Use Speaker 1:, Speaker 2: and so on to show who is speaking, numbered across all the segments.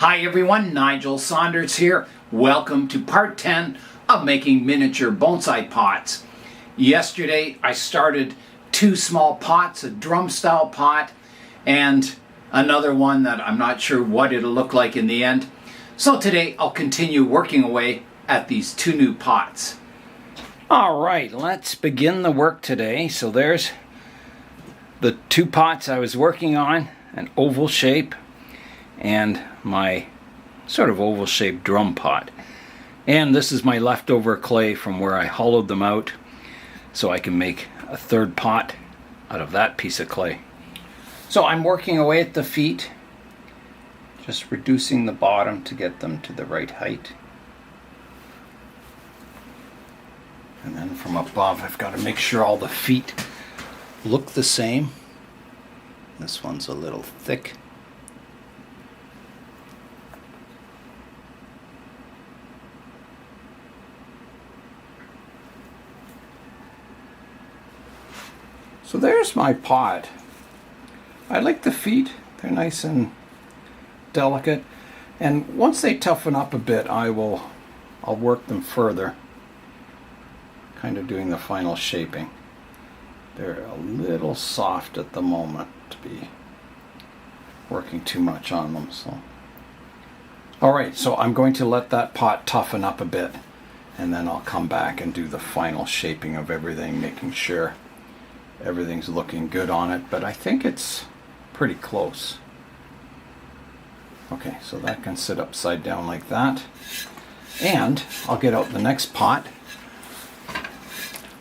Speaker 1: Hi everyone, Nigel Saunders here. Welcome to part 10 of making miniature bonsai pots. Yesterday I started two small pots, a drum style pot and another one that I'm not sure what it'll look like in the end. So today I'll continue working away at these two new pots. Alright, let's begin the work today. So there's the two pots I was working on, an oval shape and my sort of oval shaped drum pot. And this is my leftover clay from where I hollowed them out so I can make a third pot out of that piece of clay. So I'm working away at the feet, just reducing the bottom to get them to the right height. And then from above I've got to make sure all the feet look the same. This one's a little thick. So there's my pot. I like the feet. They're nice and delicate. And once they toughen up a bit, I'll work them further. Kind of doing the final shaping. They're a little soft at the moment to be working too much on them. Alright, so I'm going to let that pot toughen up a bit. And then I'll come back and do the final shaping of everything, making sure everything's looking good on it, but I think it's pretty close. Okay, so that can sit upside down like that. And I'll get out the next pot,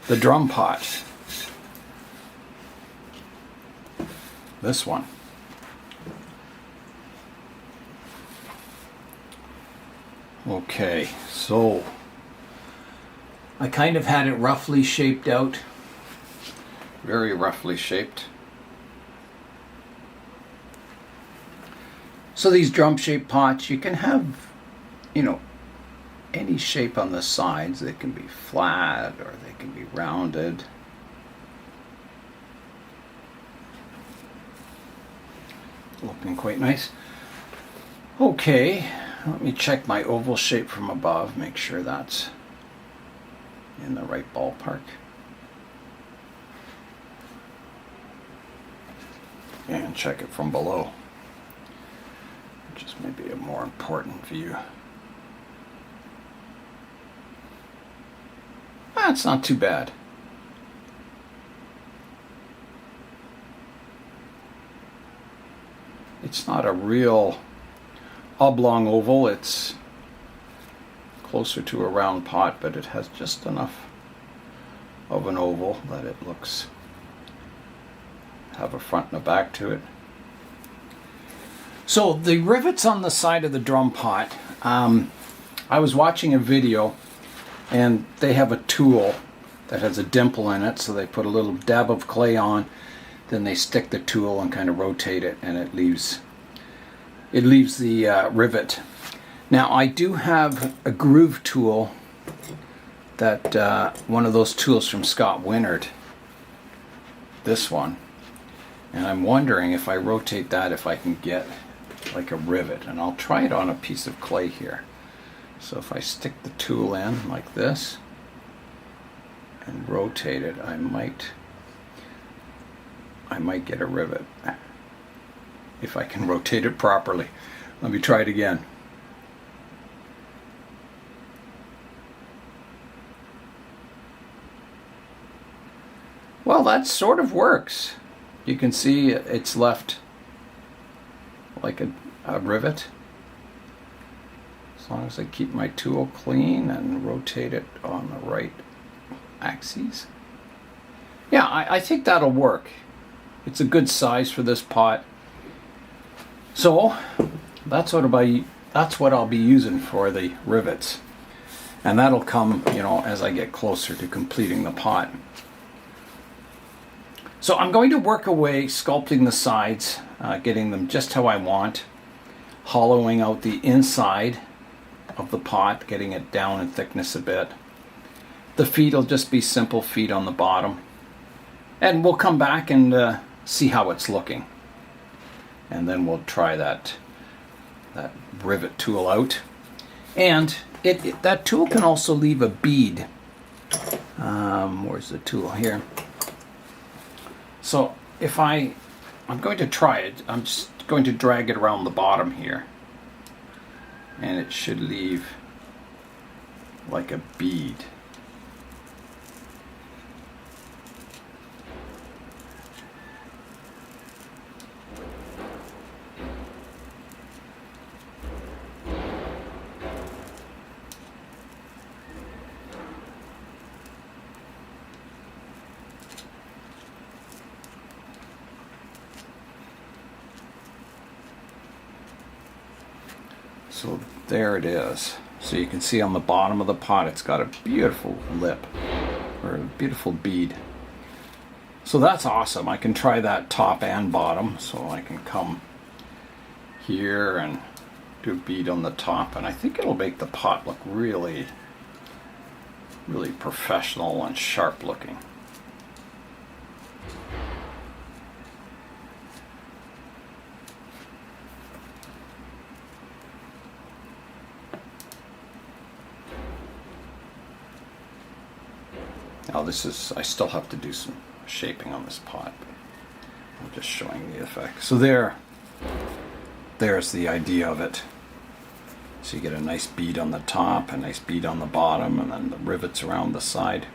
Speaker 1: the drum pot. This one. Okay, so I kind of had it roughly shaped out. Very roughly shaped. So these drum shaped pots, you can have, any shape on the sides. They can be flat or they can be rounded. Looking quite nice. Okay, let me check my oval shape from above, make sure that's in the right ballpark. And check it from below, which is maybe a more important view. That's not too bad. It's not a real oblong oval, it's closer to a round pot, but it has just enough of an oval that it looks have a front and a back to it. So the rivets on the side of the drum pot, I was watching a video and they have a tool that has a dimple in it, so they put a little dab of clay on, then they stick the tool and kind of rotate it and it leaves the rivet. Now I do have a groove tool that one of those tools from Scott Winnard, this one. And I'm wondering if I rotate that, if I can get like a rivet. And I'll try it on a piece of clay here. So if I stick the tool in like this and rotate it, I might get a rivet. If I can rotate it properly. Let me try it again. Well, that sort of works. You can see it's left like a rivet. As long as I keep my tool clean and rotate it on the right axes. Yeah, I think that'll work. It's a good size for this pot. So that's what I'll be using for the rivets. And that'll come, as I get closer to completing the pot. So I'm going to work away sculpting the sides, getting them just how I want, hollowing out the inside of the pot, getting it down in thickness a bit. The feet will just be simple feet on the bottom. And we'll come back and see how it's looking. And then we'll try that that rivet tool out. And that tool can also leave a bead. Where's the tool? Here. So if I'm going to try it, I'm just going to drag it around the bottom here. And it should leave like a bead. So there it is. So you can see on the bottom of the pot it's got a beautiful lip, or a beautiful bead. So that's awesome. I can try that top and bottom. So I can come here and do a bead on the top, and I think it'll make the pot look really, really professional and sharp looking. Now I still have to do some shaping on this pot, but I'm just showing the effect. So there's the idea of it. So you get a nice bead on the top, a nice bead on the bottom, and then the rivets around the side.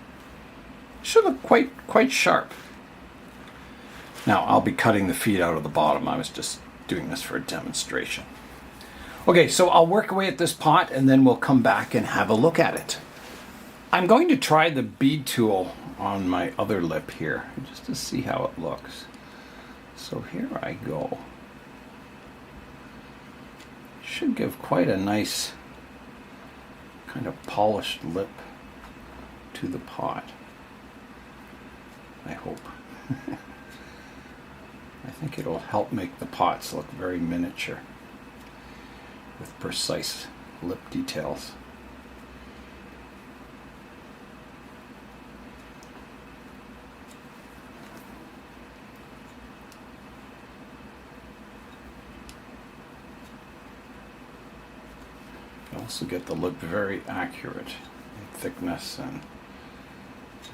Speaker 1: Should look quite sharp. Now I'll be cutting the feet out of the bottom. I was just doing this for a demonstration. Okay, so I'll work away at this pot and then we'll come back and have a look at it. I'm going to try the bead tool on my other lip here, just to see how it looks. So here I go. Should give quite a nice kind of polished lip to the pot, I hope. I think it'll help make the pots look very miniature with precise lip details. Also get the lip very accurate in thickness and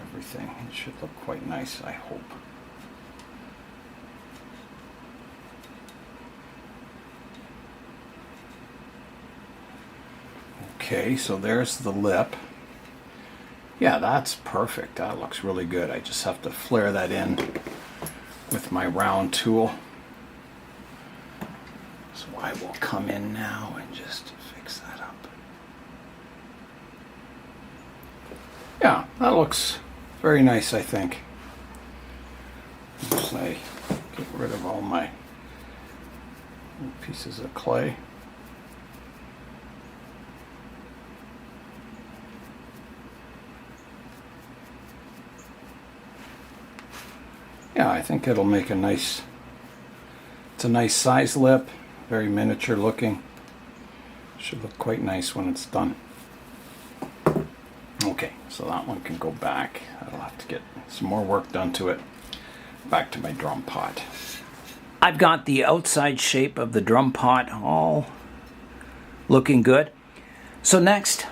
Speaker 1: everything. It should look quite nice, I hope. Okay, so there's the lip. Yeah, that's perfect. That looks really good. I just have to flare that in with my round tool. So I will come in now and just fix that up. Yeah, that looks very nice, I think. Just get rid of all my pieces of clay. Yeah, I think it'll make it's a nice size lip, very miniature looking. Should look quite nice when it's done. Okay, so that one can go back. I'll have to get some more work done to it. Back to my drum pot. I've got the outside shape of the drum pot all looking good. So next,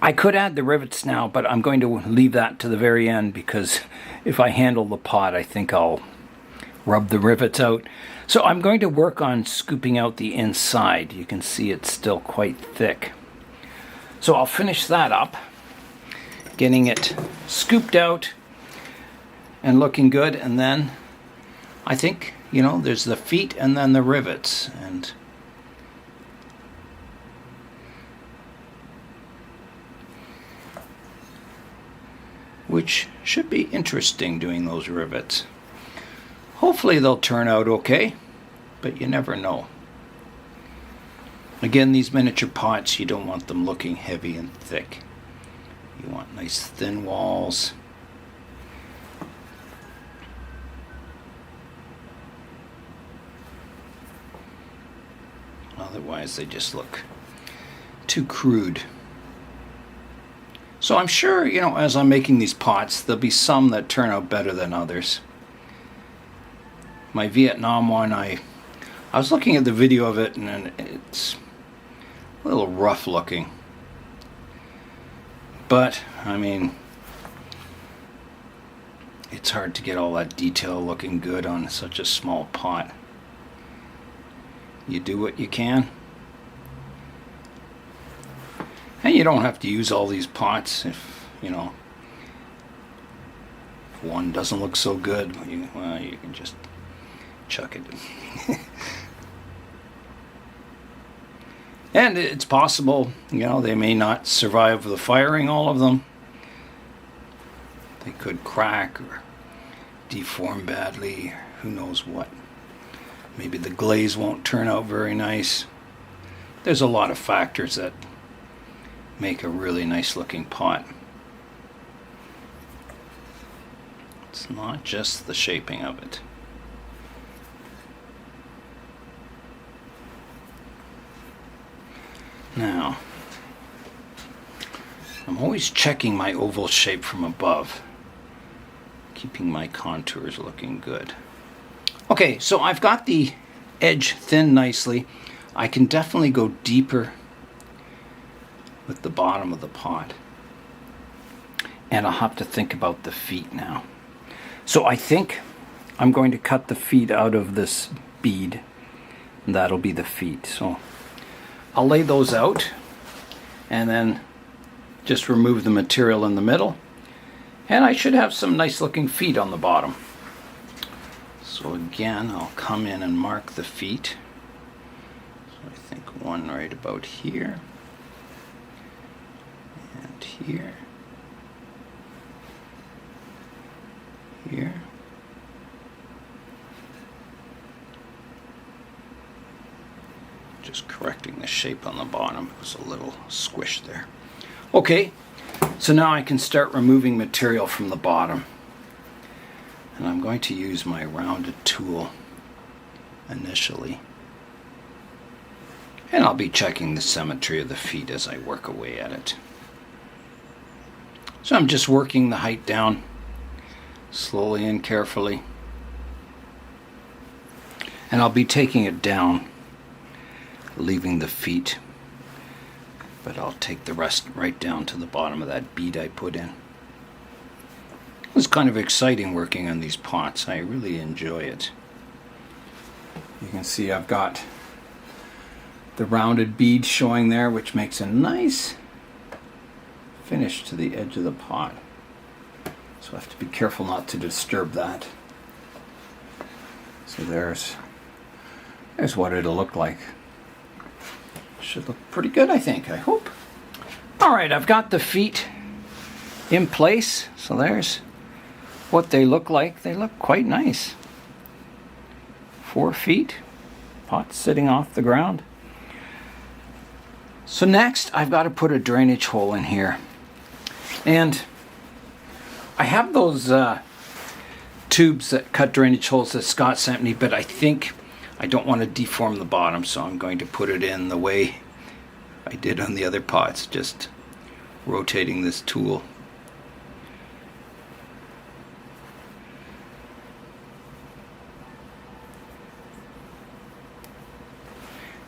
Speaker 1: I could add the rivets now, but I'm going to leave that to the very end because if I handle the pot, I think I'll rub the rivets out. So I'm going to work on scooping out the inside. You can see it's still quite thick. So I'll finish that up, getting it scooped out and looking good. And then I think, there's the feet and then the rivets. And which should be interesting doing those rivets. Hopefully they'll turn out okay, but you never know. Again, these miniature pots, you don't want them looking heavy and thick. You want nice thin walls. Otherwise they just look too crude. So I'm sure, as I'm making these pots, there'll be some that turn out better than others. My Vietnam one, I
Speaker 2: I was looking at the video of it, and it's a little rough looking. But, I mean, it's hard to get all that detail looking good on such a small pot. You do what you can. And you don't have to use all these pots if, you know, if one doesn't look so good. Well, you can just chuck it. And it's possible, you know, they may not survive the firing, all of them. They could crack or deform badly, or who knows what. Maybe the glaze won't turn out very nice. There's a lot of factors that make a really nice looking pot. It's not just the shaping of it. Now, I'm always checking my oval shape from above, keeping my contours looking good. Okay, so I've got the edge thin nicely. I can definitely go deeper with the bottom of the pot. And I'll have to think about the feet now. So I think I'm going to cut the feet out of this bead, and that'll be the feet. So I'll lay those out and then just remove the material in the middle, and I should have some nice looking feet on the bottom. So again, I'll come in and mark the feet. So I think one right about here and here, here, just correcting the shape on the bottom. It was a little squish there. Okay, so now I can start removing material from the bottom. And I'm going to use my rounded tool initially. And I'll be checking the symmetry of the feet as I work away at it. So I'm just working the height down slowly and carefully. And I'll be taking it down, leaving the feet, but I'll take the rest right down to the bottom of that bead I put in. It's kind of exciting working on these pots. I really enjoy it. You can see I've got the rounded bead showing there, which makes a nice finish to the edge of the pot. So I have to be careful not to disturb that. So there's what it'll look like. Should look pretty good, I think, I hope. Alright, I've got the feet in place. So there's what they look like. They look quite nice. 4 feet, pot sitting off the ground. So next, I've got to put a drainage hole in here. And I have those tubes that cut drainage holes that Scott sent me, but I think I don't want to deform the bottom, so I'm going to put it in the way I did on the other pots, just rotating this tool.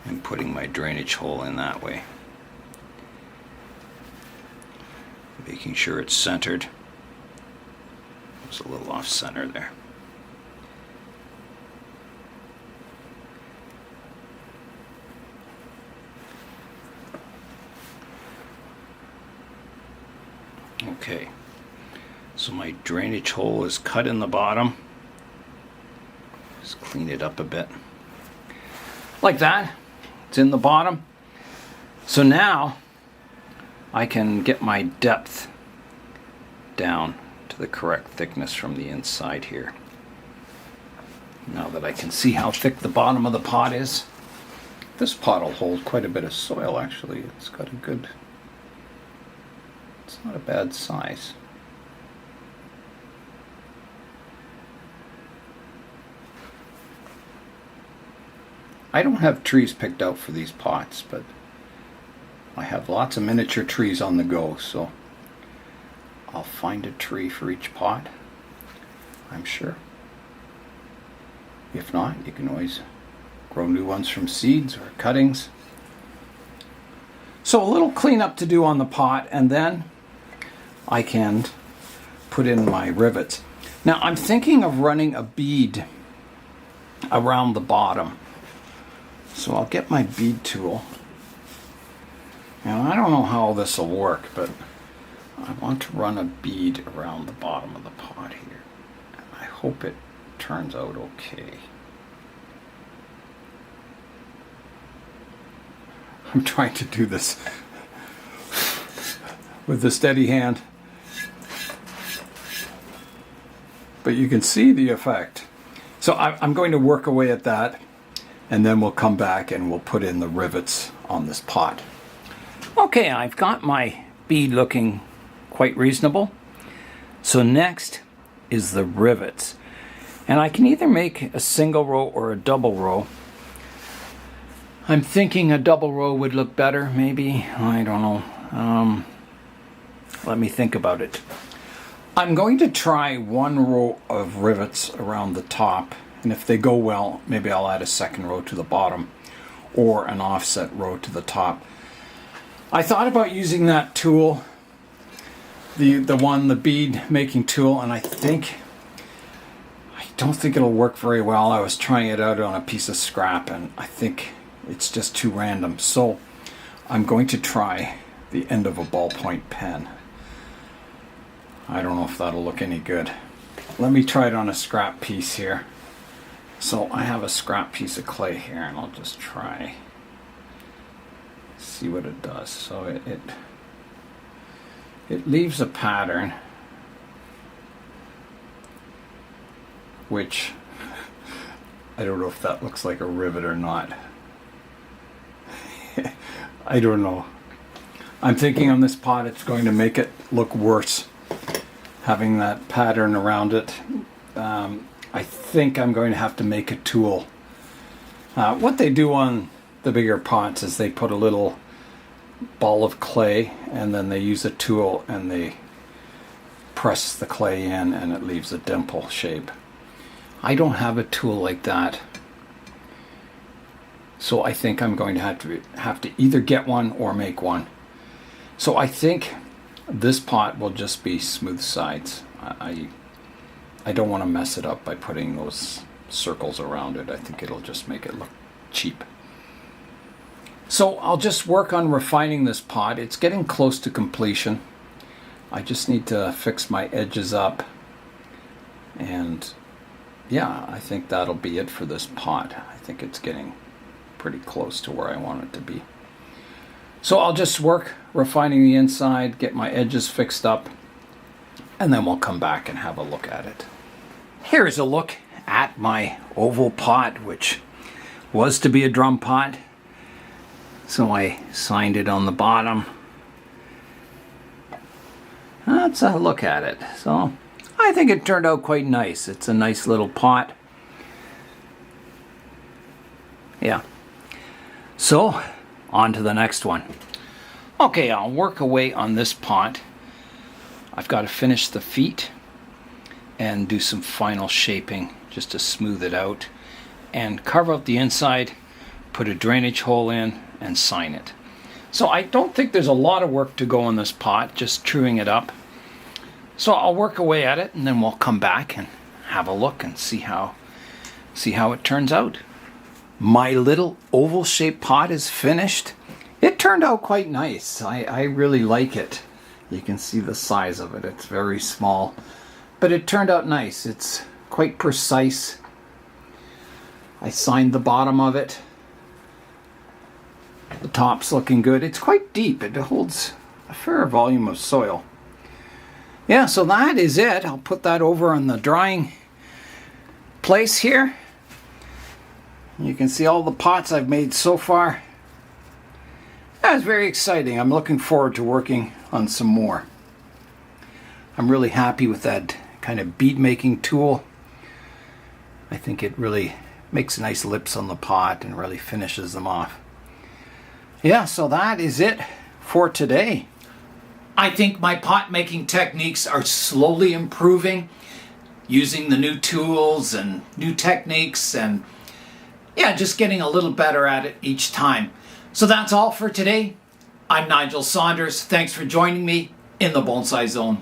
Speaker 2: And putting my drainage hole in that way. Making sure it's centered. It's a little off center there. Okay, so my drainage hole is cut in the bottom. Just clean it up a bit. Like that. It's in the bottom. So now I can get my depth down to the correct thickness from the inside here. Now that I can see how thick the bottom of the pot is. This pot will hold quite a bit of soil, actually. It's got a good... It's not a bad size. I don't have trees picked out for these pots, but I have lots of miniature trees on the go, so I'll find a tree for each pot, I'm sure. If not, you can always grow new ones from seeds or cuttings. So a little cleanup to do on the pot, and then I can put in my rivets. Now I'm thinking of running a bead around the bottom. So I'll get my bead tool. And I don't know how this will work, but I want to run a bead around the bottom of the pot here. And I hope it turns out okay. I'm trying to do this with a steady hand. But you can see the effect. So I'm going to work away at that, and then we'll come back and we'll put in the rivets on this pot. Okay, I've got my bead looking quite reasonable. So next is the rivets. And I can either make a single row or a double row. I'm thinking a double row would look better, maybe. I don't know. Let me think about it. I'm going to try one row of rivets around the top, and if they go well, maybe I'll add a second row to the bottom or an offset row to the top. I thought about using that tool, the bead making tool, and I don't think it'll work very well. I was trying it out on a piece of scrap, and I think it's just too random. So I'm going to try the end of a ballpoint pen. I don't know if that'll look any good. Let me try it on a scrap piece here. So I have a scrap piece of clay here, and I'll just try, see what it does. So it leaves a pattern, which I don't know if that looks like a rivet or not. I don't know. I'm thinking on this pot it's going to make it look worse, having that pattern around it. I think I'm going to have to make a tool. What they do on the bigger pots is they put a little ball of clay, and then they use a tool and they press the clay in, and it leaves a dimple shape. I don't have a tool like that, so I think I'm going to have to either get one or make one. So I think this pot will just be smooth sides. I don't want to mess it up by putting those circles around it. I think it'll just make it look cheap. So I'll just work on refining this pot. It's getting close to completion. I just need to fix my edges up, and yeah, I think that'll be it for this pot. I think it's getting pretty close to where I want it to be. So I'll just work refining the inside, get my edges fixed up, and then we'll come back and have a look at it. Here's a look at my oval pot, which was to be a drum pot. So I signed it on the bottom. Let's look at it. So I think it turned out quite nice. It's a nice little pot. Yeah. So on to the next one. Okay, I'll work away on this pot. I've got to finish the feet and do some final shaping just to smooth it out, and carve out the inside, put a drainage hole in, and sign it. So I don't think there's a lot of work to go on this pot, just truing it up. So I'll work away at it, and then we'll come back and have a look and see how it turns out. My little oval shaped pot is finished. It turned out quite nice. I really like it. You can see the size of it. It's very small, but it turned out nice. It's quite precise. I signed the bottom of it. The top's looking good. It's quite deep. It holds a fair volume of soil. Yeah, so that is it. I'll put that over on the drying place here. You can see all the pots I've made so far. That's very exciting. I'm looking forward to working on some more. I'm really happy with that kind of bead making tool. I think it really makes nice lips on the pot and really finishes them off. Yeah, so that is it for today.
Speaker 1: I think my pot making techniques are slowly improving, using the new tools and new techniques, and yeah, just getting a little better at it each time. So that's all for today. I'm Nigel Saunders. Thanks for joining me in the Bonsai Zone.